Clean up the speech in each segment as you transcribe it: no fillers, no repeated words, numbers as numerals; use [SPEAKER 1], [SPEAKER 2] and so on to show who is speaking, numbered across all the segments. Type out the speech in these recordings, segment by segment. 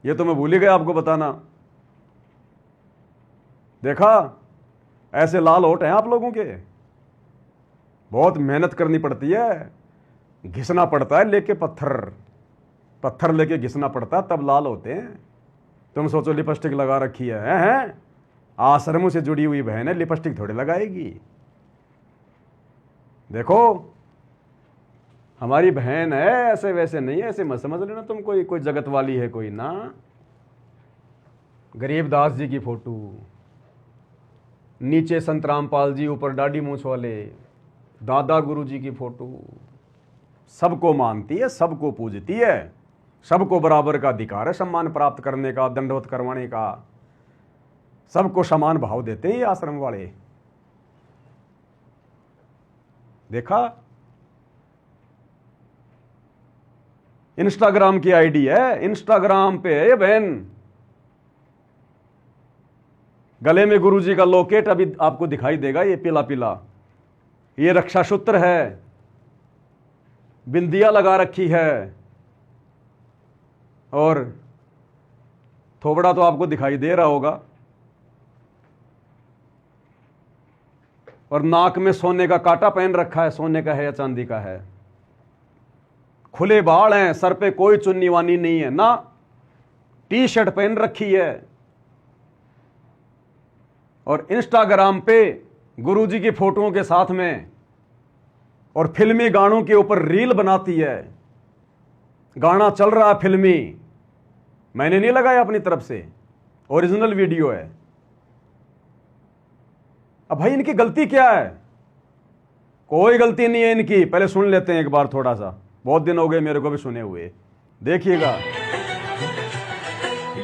[SPEAKER 1] ये तो मैं भूल ही गया आपको बताना। देखा, ऐसे लाल होठ हैं आप लोगों के। बहुत मेहनत करनी पड़ती है, घिसना पड़ता है लेके पत्थर, पत्थर लेके घिसना पड़ता है, तब लाल होते हैं। तुम सोचो लिपस्टिक लगा रखी है? आश्रमों से जुड़ी हुई बहन है, लिपस्टिक थोड़ी लगाएगी। देखो हमारी बहन है, ऐसे वैसे नहीं है, ऐसे मत समझ लेना तुम कोई जगत वाली है कोई ना। गरीबदास जी की फोटो, नीचे संत रामपाल जी, ऊपर दाढ़ी मूछ वाले दादा गुरु जी की फोटो। सबको मानती है, सबको पूजती है, सबको बराबर का अधिकार है सम्मान प्राप्त करने का, दंडवत करवाने का। सबको समान भाव देते हैं ये आश्रम वाले। देखा, इंस्टाग्राम की आईडी है, इंस्टाग्राम पे है ये बहन। गले में गुरुजी का लॉकेट अभी आपको दिखाई देगा, ये पीला पीला, ये रक्षा सूत्र है, बिंदिया लगा रखी है, और थोबड़ा तो आपको दिखाई दे रहा होगा, और नाक में सोने का कांटा पहन रखा है। सोने का है या चांदी का है? खुले बाल हैं, सर पे कोई चुन्नी वानी नहीं है ना, टी शर्ट पहन रखी है, और इंस्टाग्राम पे गुरुजी की फोटोओं के साथ में और फिल्मी गानों के ऊपर रील बनाती है। गाना चल रहा है फिल्मी, मैंने नहीं लगाया अपनी तरफ से, ओरिजिनल वीडियो है। अब भाई इनकी गलती क्या है? कोई गलती नहीं है इनकी। पहले सुन लेते हैं एक बार थोड़ा सा, बहुत दिन हो गए मेरे को भी सुने हुए, देखिएगा।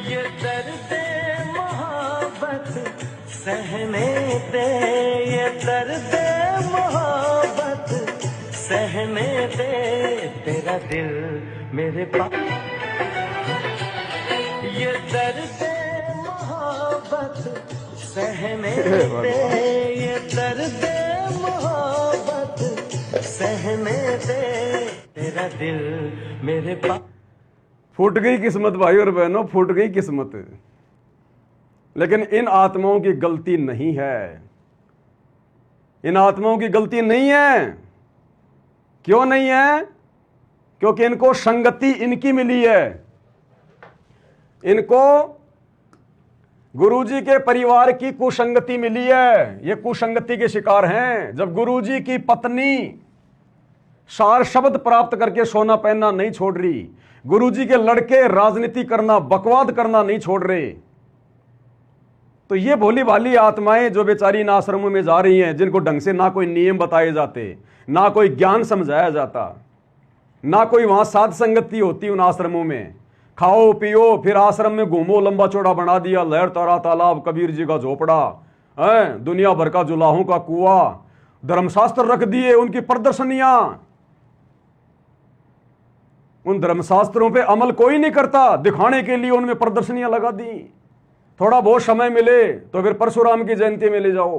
[SPEAKER 2] ये दर्द मोहब्बत सहने दे, ये दर्द मोहब्बत सहने दे, तेरा दिल मेरे पास। ये दर्द मोहब्बत सहने दे, ये दर्द मोहब्बत सहने दे, तेरा दिल मेरे पास।
[SPEAKER 1] फूट गई किस्मत भाई और बहनों, फूट गई किस्मत। लेकिन इन आत्माओं की गलती नहीं है, इन आत्माओं की गलती नहीं है। क्यों नहीं है? क्योंकि इनको संगति इनकी मिली है। इनको गुरुजी के परिवार की कुसंगति मिली है, ये कुसंगति के शिकार हैं। जब गुरुजी की पत्नी सार शब्द प्राप्त करके सोना पहनना नहीं छोड़ रही, गुरुजी के लड़के राजनीति करना, बकवाद करना नहीं छोड़ रहे, तो ये भोली भाली आत्माएं जो बेचारी इन आश्रमों में जा रही हैं, जिनको ढंग से ना कोई नियम बताए जाते, ना कोई ज्ञान समझाया जाता, ना कोई वहां साध संगति होती उन आश्रमों में, खाओ पियो फिर आश्रम में घूमो, लंबा चौड़ा बना दिया, लहर तारा तालाब, कबीर जी का झोपड़ा है, दुनिया भर का जुलाहों का कुआं, धर्मशास्त्र रख दिए, उनकी प्रदर्शनियां। उन धर्मशास्त्रों पे अमल कोई नहीं करता, दिखाने के लिए उनमें प्रदर्शनियां लगा दी। थोड़ा बहुत समय मिले तो फिर परशुराम की जयंती में ले जाओ,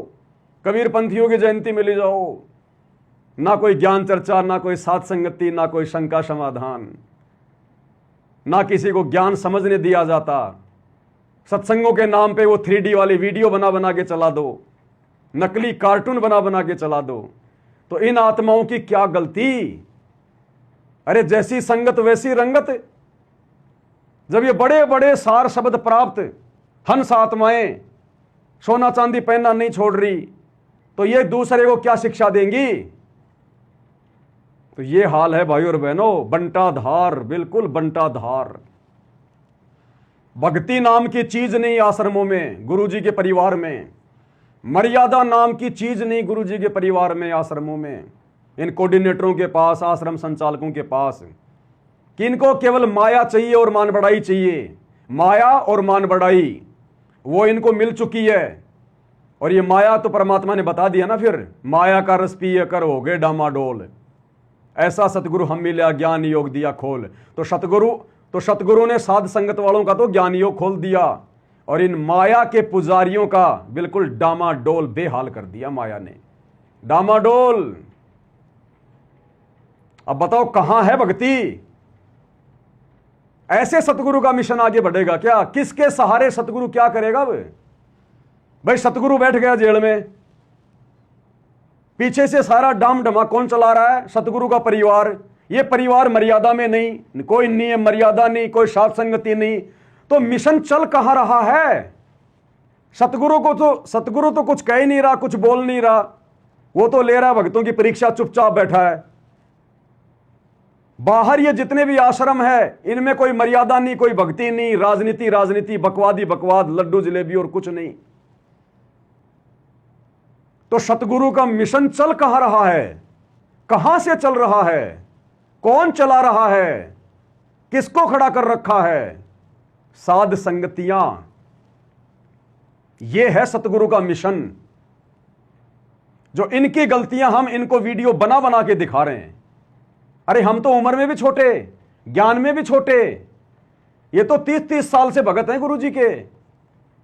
[SPEAKER 1] कबीर पंथियों की जयंती में ले जाओ। ना कोई ज्ञान चर्चा, ना कोई साध संगति, ना कोई शंका समाधान, ना किसी को ज्ञान समझने दिया जाता। सत्संगों के नाम पे वो 3D वाली वीडियो बना बना के चला दो, नकली कार्टून बना बना के चला दो। तो इन आत्माओं की क्या गलती? अरे जैसी संगत वैसी रंगत। जब ये बड़े बड़े सार शब्द प्राप्त हंस आत्माएं सोना चांदी पहनना नहीं छोड़ रही, तो ये दूसरे को क्या शिक्षा देंगी? तो ये हाल है भाई और बहनों, बंटाधार, बिल्कुल बंटाधार। भक्ति नाम की चीज नहीं आश्रमों में, गुरुजी के परिवार में। मर्यादा नाम की चीज नहीं गुरुजी के परिवार में, आश्रमों में, इन कोऑर्डिनेटरों के पास, आश्रम संचालकों के पास। कि इनको केवल माया चाहिए और मान बढ़ाई चाहिए। माया और मान बढ़ाई वो इनको मिल चुकी है। और ये माया तो परमात्मा ने बता दिया ना, फिर माया का रस पिए कर हो गए डामाडोल, ऐसा सतगुरु हम मिला ज्ञान योग दिया खोल। तो सतगुरु ने साध संगत वालों का तो ज्ञान योग खोल दिया, और इन माया के पुजारियों का बिल्कुल डामाडोल बेहाल कर दिया माया ने, डामाडोल। अब बताओ कहां है भक्ति? ऐसे सतगुरु का मिशन आगे बढ़ेगा क्या? किसके सहारे सतगुरु क्या करेगा? भाई सतगुरु बैठ गया जेल में, पीछे से सारा डाम डमा कौन चला रहा है? सतगुरु का परिवार। ये परिवार मर्यादा में नहीं, कोई नियम मर्यादा नहीं, कोई साध संगति नहीं, तो मिशन चल कहां रहा है? सतगुरु तो कुछ कह ही नहीं रहा, कुछ बोल नहीं रहा, वो तो ले रहा है भक्तों की परीक्षा, चुपचाप बैठा है। बाहर ये जितने भी आश्रम है इनमें कोई मर्यादा नहीं, कोई भक्ति नहीं, राजनीति, बकवादी बकवाद, लड्डू जलेबी और कुछ नहीं। तो सतगुरु का मिशन चल कहां रहा है? कहां से चल रहा है? कौन चला रहा है? किसको खड़ा कर रखा है? साध संगतियां। यह है सतगुरु का मिशन। जो इनकी गलतियां हम इनको वीडियो बना बना के दिखा रहे हैं। अरे हम तो उम्र में भी छोटे, ज्ञान में भी छोटे, ये तो 30-30 साल से भगत हैं गुरुजी के।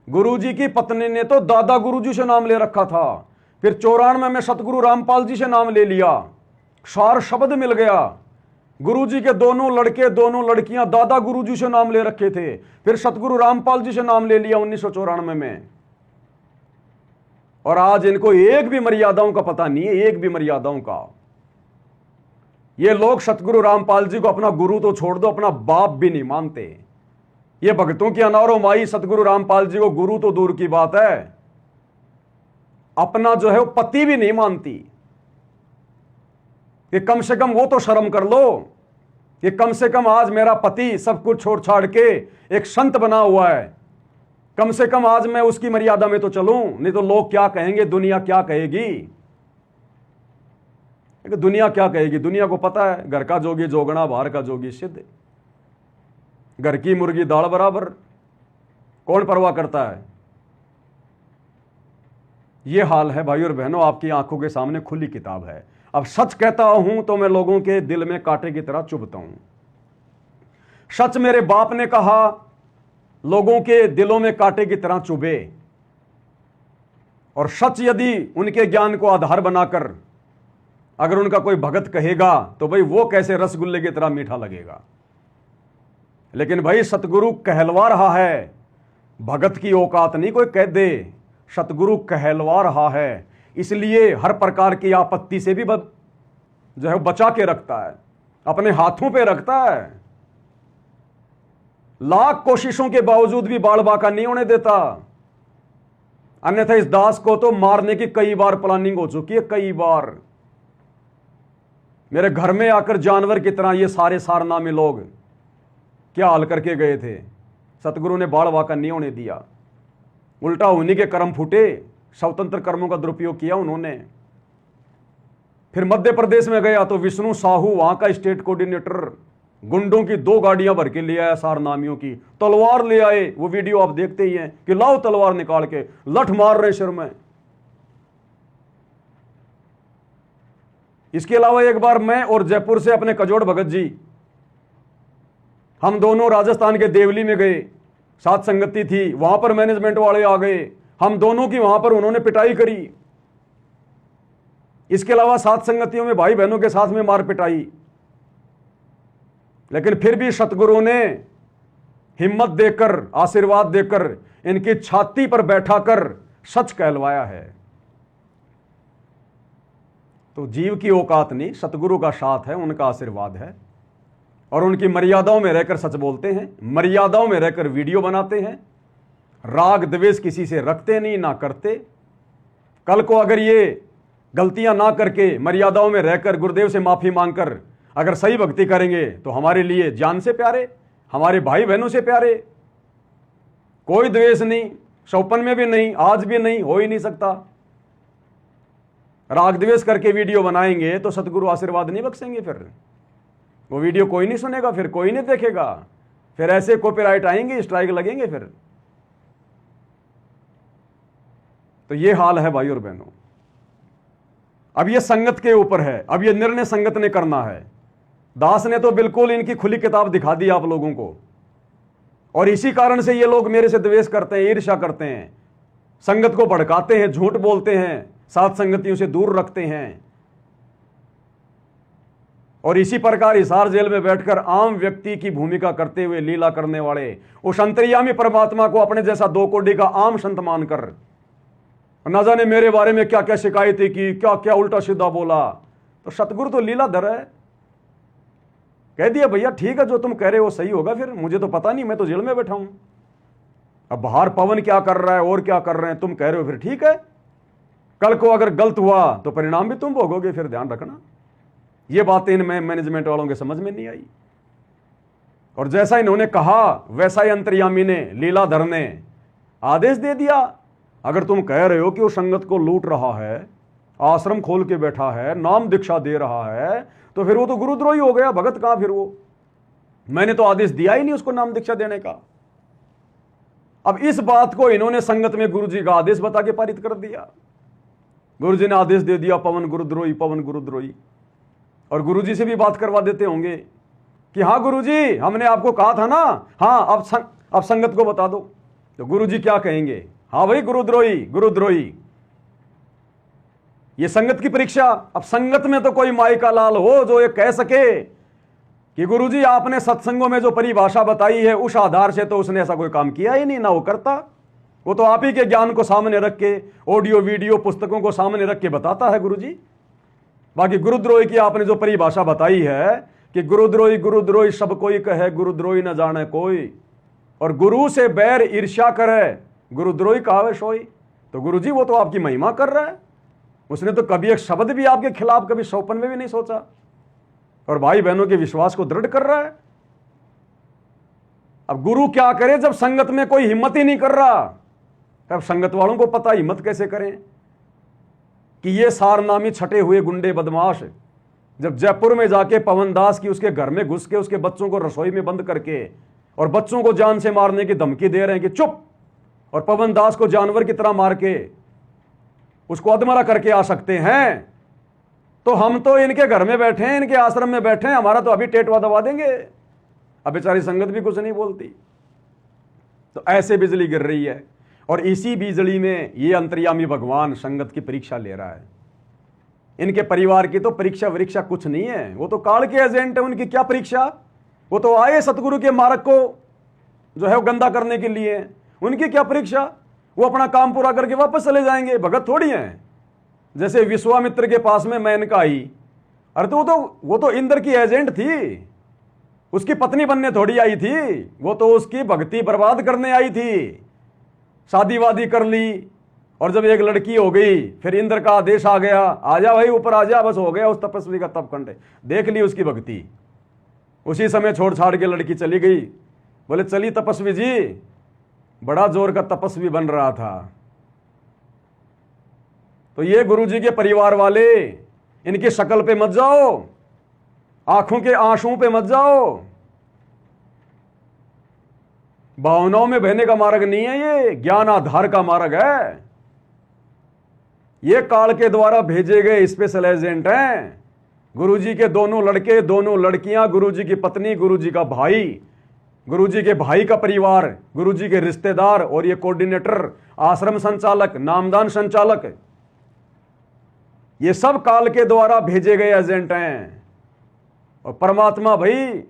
[SPEAKER 1] गुरुजी की पत्नी ने तो दादा गुरुजी से नाम ले रखा था, फिर 94 में सतगुरु रामपाल जी से नाम ले लिया, सार शब्द मिल गया। गुरुजी के दोनों लड़के दोनों लड़कियां दादा गुरुजी से नाम ले रखे थे, फिर सतगुरु रामपाल जी से नाम ले लिया 1994 में। और आज इनको एक भी मर्यादाओं का पता नहीं है, एक भी मर्यादाओं का। ये लोग सतगुरु रामपाल जी को अपना गुरु तो छोड़ दो, अपना बाप भी नहीं मानते। ये भक्तों की अनारो माई सतगुरु रामपाल जी को गुरु तो दूर की बात है, अपना जो है वो पति भी नहीं मानती। कि कम से कम वो तो शर्म कर लो कि कम से कम आज मेरा पति सब कुछ छोड़ छाड़ के एक संत बना हुआ है, कम से कम आज मैं उसकी मर्यादा में तो चलूं, नहीं तो लोग क्या कहेंगे, दुनिया क्या कहेगी। दुनिया क्या कहेगी? दुनिया को पता है, घर का जोगी जोगना, बाहर का जोगी सिद्ध। घर की मुर्गी दाल बराबर, कौन परवाह करता है? यह हाल है भाई और बहनों, आपकी आंखों के सामने खुली किताब है। अब सच कहता हूं तो मैं लोगों के दिल में कांटे की तरह चुभता हूं। सच मेरे बाप ने कहा, लोगों के दिलों में कांटे की तरह चुभे। और सच यदि उनके ज्ञान को आधार बनाकर अगर उनका कोई भगत कहेगा तो भाई वो कैसे रसगुल्ले की तरह मीठा लगेगा। लेकिन भाई सतगुरु कहलवा रहा है, भगत की औकात नहीं कोई कह दे, सतगुरु कहलवा रहा है, इसलिए हर प्रकार की आपत्ति से भी जो है बचा के रखता है, अपने हाथों पे रखता है। लाख कोशिशों के बावजूद भी बाल बाका नहीं होने देता, अन्यथा इस दास को तो मारने की कई बार प्लानिंग हो चुकी है, कई बार। मेरे घर में आकर जानवर की तरह ये सारे सारनामे लोग क्या हाल करके गए थे। सतगुरु ने बाल बाका नहीं होने दिया, उल्टा उन्हीं के कर्म फूटे, स्वतंत्र कर्मों का दुरुपयोग किया उन्होंने। फिर मध्य प्रदेश में गया तो विष्णु साहू वहां का स्टेट कोऑर्डिनेटर गुंडों की 2 गाड़ियां भर के ले आया, सारनामियों की तलवार ले आए। वो वीडियो आप देखते ही हैं कि लाओ तलवार निकाल के लठ मार रहे सिर में। इसके अलावा एक बार मैं और जयपुर से अपने कजोड़ भगत जी, हम दोनों राजस्थान के देवली में गए, साथ संगति थी, वहां पर मैनेजमेंट वाले आ गए, हम दोनों की वहां पर उन्होंने पिटाई करी। इसके अलावा साथ संगतियों में भाई बहनों के साथ में मार पिटाई। लेकिन फिर भी सतगुरु ने हिम्मत देकर, आशीर्वाद देकर इनकी छाती पर बैठाकर सच कहलवाया है। तो जीव की औकात नहीं, सतगुरु का साथ है, उनका आशीर्वाद है। और उनकी मर्यादाओं में रहकर सच बोलते हैं, मर्यादाओं में रहकर वीडियो बनाते हैं, राग द्वेष किसी से रखते नहीं, ना करते। कल को अगर ये गलतियां ना करके मर्यादाओं में रहकर गुरुदेव से माफी मांगकर अगर सही भक्ति करेंगे तो हमारे लिए जान से प्यारे, हमारे भाई बहनों से प्यारे। कोई द्वेष नहीं, शौपन में भी नहीं, आज भी नहीं, हो ही नहीं सकता। राग द्वेष करके वीडियो बनाएंगे तो सतगुरु आशीर्वाद नहीं बख्शेंगे। फिर वो वीडियो कोई नहीं सुनेगा, फिर कोई नहीं देखेगा, फिर ऐसे कॉपीराइट आएंगे, स्ट्राइक लगेंगे फिर। तो ये हाल है भाई और बहनों। अब ये संगत के ऊपर है, अब ये निर्णय संगत ने करना है। दास ने तो बिल्कुल इनकी खुली किताब दिखा दी आप लोगों को, और इसी कारण से ये लोग मेरे से द्वेष करते हैं, ईर्ष्या करते हैं, संगत को भड़काते हैं, झूठ बोलते हैं, साथ संगतियों से दूर रखते हैं। और इसी प्रकार हिसार जेल में बैठकर आम व्यक्ति की भूमिका करते हुए लीला करने वाले उस अंतर्यामी परमात्मा को अपने जैसा 2 कोड़ी का आम संत मानकर न जाने मेरे बारे में क्या क्या शिकायतें की, क्या क्या उल्टा सीधा बोला, तो सतगुरु तो लीलाधर है। कह दिया भैया ठीक है, जो तुम कह रहे हो सही होगा, फिर मुझे तो पता नहीं, मैं तो जेल में बैठा हूं। अब बाहर पवन क्या कर रहा है और क्या कर रहे हैं तुम कह रहे हो, फिर ठीक है, कल को अगर गलत हुआ तो परिणाम भी तुम भोगोगे, फिर ध्यान रखना। ये बातें इनमें मैनेजमेंट वालों के समझ में नहीं आई। और जैसा इन्होंने कहा वैसा ही अंतर्यामी ने, लीलाधर ने आदेश दे दिया, अगर तुम कह रहे हो कि वो संगत को लूट रहा है, आश्रम खोल के बैठा है, नाम दीक्षा दे रहा है, तो फिर वो तो गुरुद्रोही हो गया, भगत कहां फिर वो? मैंने तो आदेश दिया ही नहीं उसको नाम दीक्षा देने का। अब इस बात को इन्होंने संगत में गुरुजी का आदेश बता के पारित कर दिया। गुरुजी ने आदेश दे दिया पवन गुरुद्रोही, पवन गुरुद्रोही। और गुरुजी से भी बात करवा देते होंगे कि हाँ गुरुजी, हमने आपको कहा था ना, हाँ अब संगत को बता दो। तो गुरुजी क्या कहेंगे? हाँ भाई गुरुद्रोही, गुरुद्रोही। ये संगत की परीक्षा। अब संगत में तो कोई माई का लाल हो जो ये कह सके कि गुरुजी आपने सत्संगों में जो परिभाषा बताई है उस आधार से तो उसने ऐसा कोई काम किया ही नहीं, ना वो करता। वो तो आप ही के ज्ञान को सामने रख के, ऑडियो वीडियो पुस्तकों को सामने रख के बताता है गुरुजी। बाकी गुरुद्रोही की आपने जो परिभाषा बताई है कि गुरुद्रोही गुरुद्रोही सब कोई कहे, गुरुद्रोही न जाने कोई, और गुरु से बैर ईर्ष्या करे, गुरुद्रोही कहावे सोई। तो गुरुजी वो तो आपकी महिमा कर रहा है, उसने तो कभी एक शब्द भी आपके खिलाफ कभी सौपन में भी नहीं सोचा, और भाई बहनों के विश्वास को दृढ़ कर रहा है। अब गुरु क्या करे जब संगत में कोई हिम्मत ही नहीं कर रहा? अब संगत वालों को पता हिम्मत कैसे करें कि ये सारनामी छटे हुए गुंडे बदमाश जब जयपुर में जाके पवन दास की उसके घर में घुस के उसके बच्चों को रसोई में बंद करके और बच्चों को जान से मारने की धमकी दे रहे हैं कि चुप, और पवन दास को जानवर की तरह मार के उसको अधमरा करके आ सकते हैं, तो हम तो इनके घर में बैठे हैं, इनके आश्रम में बैठे हैं, हमारा तो अभी टेटवा दबा देंगे। अब बेचारी संगत भी कुछ नहीं बोलती। तो ऐसे बिजली गिर रही है, और इसी बिजली में ये अंतर्यामी भगवान संगत की परीक्षा ले रहा है। इनके परिवार की तो परीक्षा वरीक्षा कुछ नहीं है, वो तो काल के एजेंट है। उनकी क्या परीक्षा? वो तो आए सतगुरु के मार्ग को जो है वो गंदा करने के लिए। उनकी क्या परीक्षा? वो अपना काम पूरा करके वापस चले जाएंगे, भगत थोड़ी हैं। जैसे विश्वामित्र के पास में मेनका आई, अरे तो वो तो इंद्र की एजेंट थी, उसकी पत्नी बनने थोड़ी आई थी, वो तो उसकी भक्ति बर्बाद करने आई थी। शादी वादी कर ली, और जब एक लड़की हो गई फिर इंद्र का आदेश आ गया, आजा भाई ऊपर आजा, बस हो गया उस तपस्वी का तप खंड, देख ली उसकी भक्ति। उसी समय छोड़ छाड़ के लड़की चली गई। बोले चली तपस्वी जी, बड़ा जोर का तपस्वी बन रहा था। तो ये गुरुजी के परिवार वाले इनकी शक्ल पे मत जाओ, आंखों के आंसुओं पे मत जाओ, भावनाओं में बहने का मार्ग नहीं है, ये ज्ञान आधार का मार्ग है। ये काल के द्वारा भेजे गए स्पेशल एजेंट हैं। गुरुजी के दोनों लड़के, दोनों लड़कियां, गुरुजी की पत्नी, गुरुजी का भाई, गुरुजी के भाई का परिवार, गुरुजी के रिश्तेदार, और ये कोऑर्डिनेटर, आश्रम संचालक, नामदान संचालक, ये सब काल के द्वारा भेजे गए एजेंट हैं। और परमात्मा भाई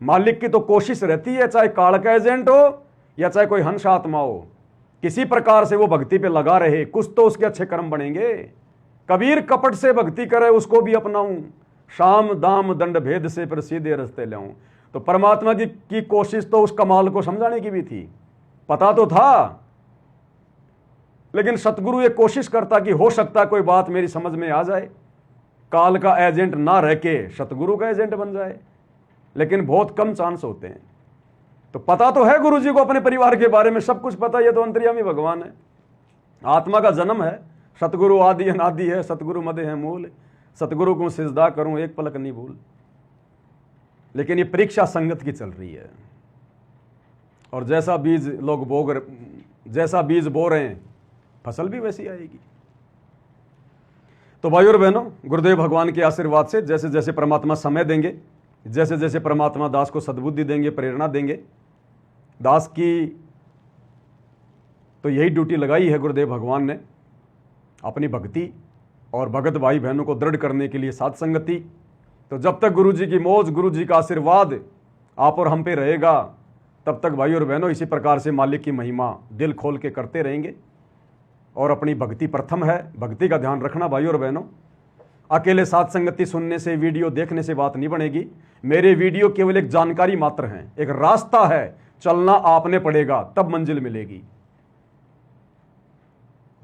[SPEAKER 1] मालिक की तो कोशिश रहती है, चाहे काल का एजेंट हो या चाहे कोई हंस आत्मा हो, किसी प्रकार से वो भक्ति पे लगा रहे, कुछ तो उसके अच्छे कर्म बनेंगे। कबीर कपट से भक्ति करे उसको भी अपनाऊं, शाम दाम दंड भेद से पर सीधे रास्ते लाऊं। तो परमात्मा की कोशिश तो उस कमाल को समझाने की भी थी, पता तो था, लेकिन सतगुरु ये कोशिश करता कि हो सकता कोई बात मेरी समझ में आ जाए, काल का एजेंट ना रह के सतगुरु का एजेंट बन जाए, लेकिन बहुत कम चांस होते हैं। तो पता तो है गुरुजी को अपने परिवार के बारे में सब कुछ पता, ये तो अंतर्यामी भगवान है, आत्मा का जन्म है, सतगुरु आदि अनादि है, सतगुरु मदे है मूल, सतगुरु को सिजदा करूं एक पलक नहीं भूल। लेकिन ये परीक्षा संगत की चल रही है, और जैसा बीज लोग जैसा बीज बो रहे हैं फसल भी वैसी आएगी। तो भाइयों और बहनों, गुरुदेव भगवान के आशीर्वाद से जैसे जैसे परमात्मा समय देंगे, जैसे जैसे परमात्मा दास को सद्बुद्धि देंगे, प्रेरणा देंगे, दास की तो यही ड्यूटी लगाई है गुरुदेव भगवान ने, अपनी भक्ति और भगत भाई बहनों को दृढ़ करने के लिए साथ संगति, तो जब तक गुरु जी की मौज, गुरु जी का आशीर्वाद आप और हम पे रहेगा, तब तक भाई और बहनों इसी प्रकार से मालिक की महिमा दिल खोल के करते रहेंगे। और अपनी भक्ति प्रथम है, भक्ति का ध्यान रखना भाई और बहनों। अकेले साथ संगति सुनने से, वीडियो देखने से बात नहीं बनेगी। मेरे वीडियो केवल एक जानकारी मात्र हैं, एक रास्ता है, चलना आपने पड़ेगा, तब मंजिल मिलेगी।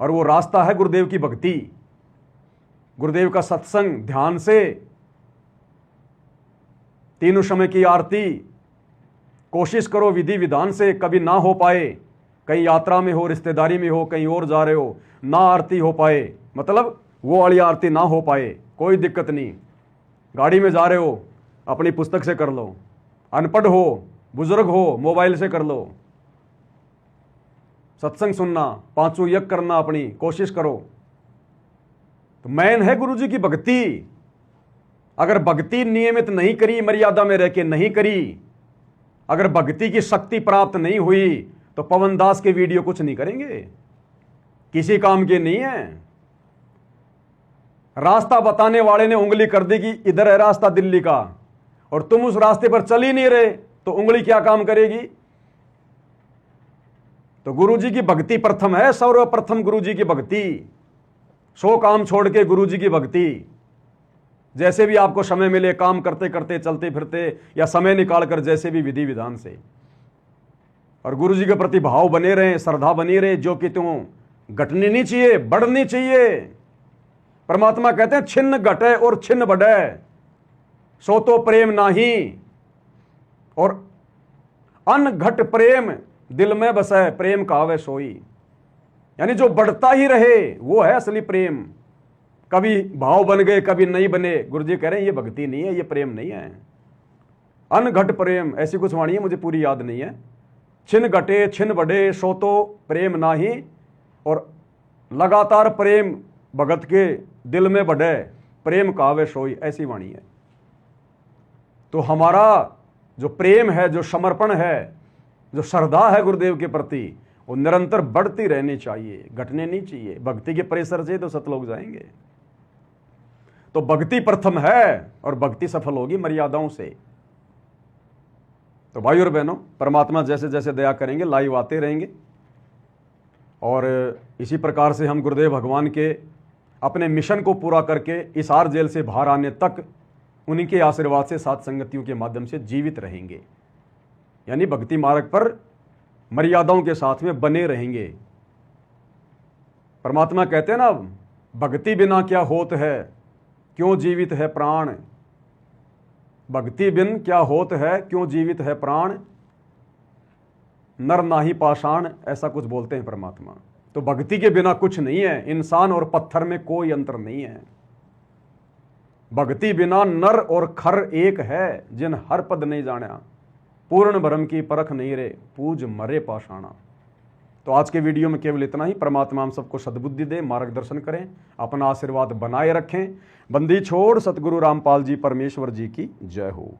[SPEAKER 1] और वो रास्ता है गुरुदेव की भक्ति, गुरुदेव का सत्संग, ध्यान से, तीनों समय की आरती। कोशिश करो विधि विधान से, कभी ना हो पाए, कहीं यात्रा में हो, रिश्तेदारी में हो, कहीं और जा रहे हो, ना आरती हो पाए, मतलब वो वाली आरती ना हो पाए, कोई दिक्कत नहीं। गाड़ी में जा रहे हो, अपनी पुस्तक से कर लो। अनपढ़ हो, बुजुर्ग हो, मोबाइल से कर लो। सत्संग सुनना, पांचों यज्ञ करना, अपनी कोशिश करो। तो मैन है गुरु जी की भक्ति। अगर भक्ति नियमित नहीं करी, मर्यादा में रह के नहीं करी, अगर भक्ति की शक्ति प्राप्त नहीं हुई, तो पवन दास के वीडियो कुछ नहीं करेंगे, किसी काम के नहीं है। रास्ता बताने वाले ने उंगली कर दी कि इधर है रास्ता दिल्ली का, और तुम उस रास्ते पर चल ही नहीं रहे, तो उंगली क्या काम करेगी। तो गुरु जी की भक्ति प्रथम है, सर्वप्रथम गुरु जी की भक्ति। 100 काम छोड़ के गुरु जी की भक्ति। जैसे भी आपको समय मिले, काम करते करते, चलते फिरते, या समय निकाल कर, जैसे भी विधि विधान से। और गुरु जी के प्रति भाव बने रहे, श्रद्धा बनी रहे, जो कि तुम घटनी नहीं चाहिए, बढ़नी चाहिए। परमात्मा कहते हैं छिन्न घटे और छिन्न बढ़े, सो तो प्रेम नाही। और अनघट प्रेम दिल में बसे, प्रेम कहावे सोई। यानी जो बढ़ता ही रहे वो है असली प्रेम। कभी भाव बन गए, कभी नहीं बने। गुरु जी कह रहे हैं ये भक्ति नहीं है, ये प्रेम नहीं है। अनघट प्रेम, ऐसी कुछ वाणी है, मुझे पूरी याद नहीं है। छिन घटे छिन बढ़े, सो तो प्रेम नाही। और लगातार प्रेम भगत के दिल में बढ़े, प्रेम कहावे सोई, ऐसी वाणी है। तो हमारा जो प्रेम है, जो समर्पण है, जो श्रद्धा है गुरुदेव के प्रति, वो निरंतर बढ़ती रहनी चाहिए, घटने नहीं चाहिए। भक्ति के प्रेशर से तो सतलोक जाएंगे। तो भक्ति प्रथम है, और भक्ति सफल होगी मर्यादाओं से। तो भाई और बहनों, परमात्मा जैसे जैसे दया करेंगे, लाइव आते रहेंगे। और इसी प्रकार से हम गुरुदेव भगवान के अपने मिशन को पूरा करके इस आर जेल से बाहर आने तक उन्हीं के आशीर्वाद से, साथ संगतियों के माध्यम से जीवित रहेंगे। यानी भक्ति मार्ग पर मर्यादाओं के साथ में बने रहेंगे। परमात्मा कहते हैं ना, भक्ति बिना क्या होत है, क्यों जीवित है प्राण। भक्ति बिन क्या होत है, क्यों जीवित है प्राण। नर नाही पाषाण, ऐसा कुछ बोलते हैं परमात्मा। तो भक्ति के बिना कुछ नहीं है। इंसान और पत्थर में कोई अंतर नहीं है। भक्ति बिना नर और खर एक है, जिन हर पद नहीं जाना। पूर्ण भरम की परख नहीं रे, पूज मरे पाषाणा। तो आज के वीडियो में केवल इतना ही। परमात्मा हम सबको सद्बुद्धि दे, मार्गदर्शन करें, अपना आशीर्वाद बनाए रखें। बंदी छोड़ सतगुरु रामपाल जी परमेश्वर जी की जय हो।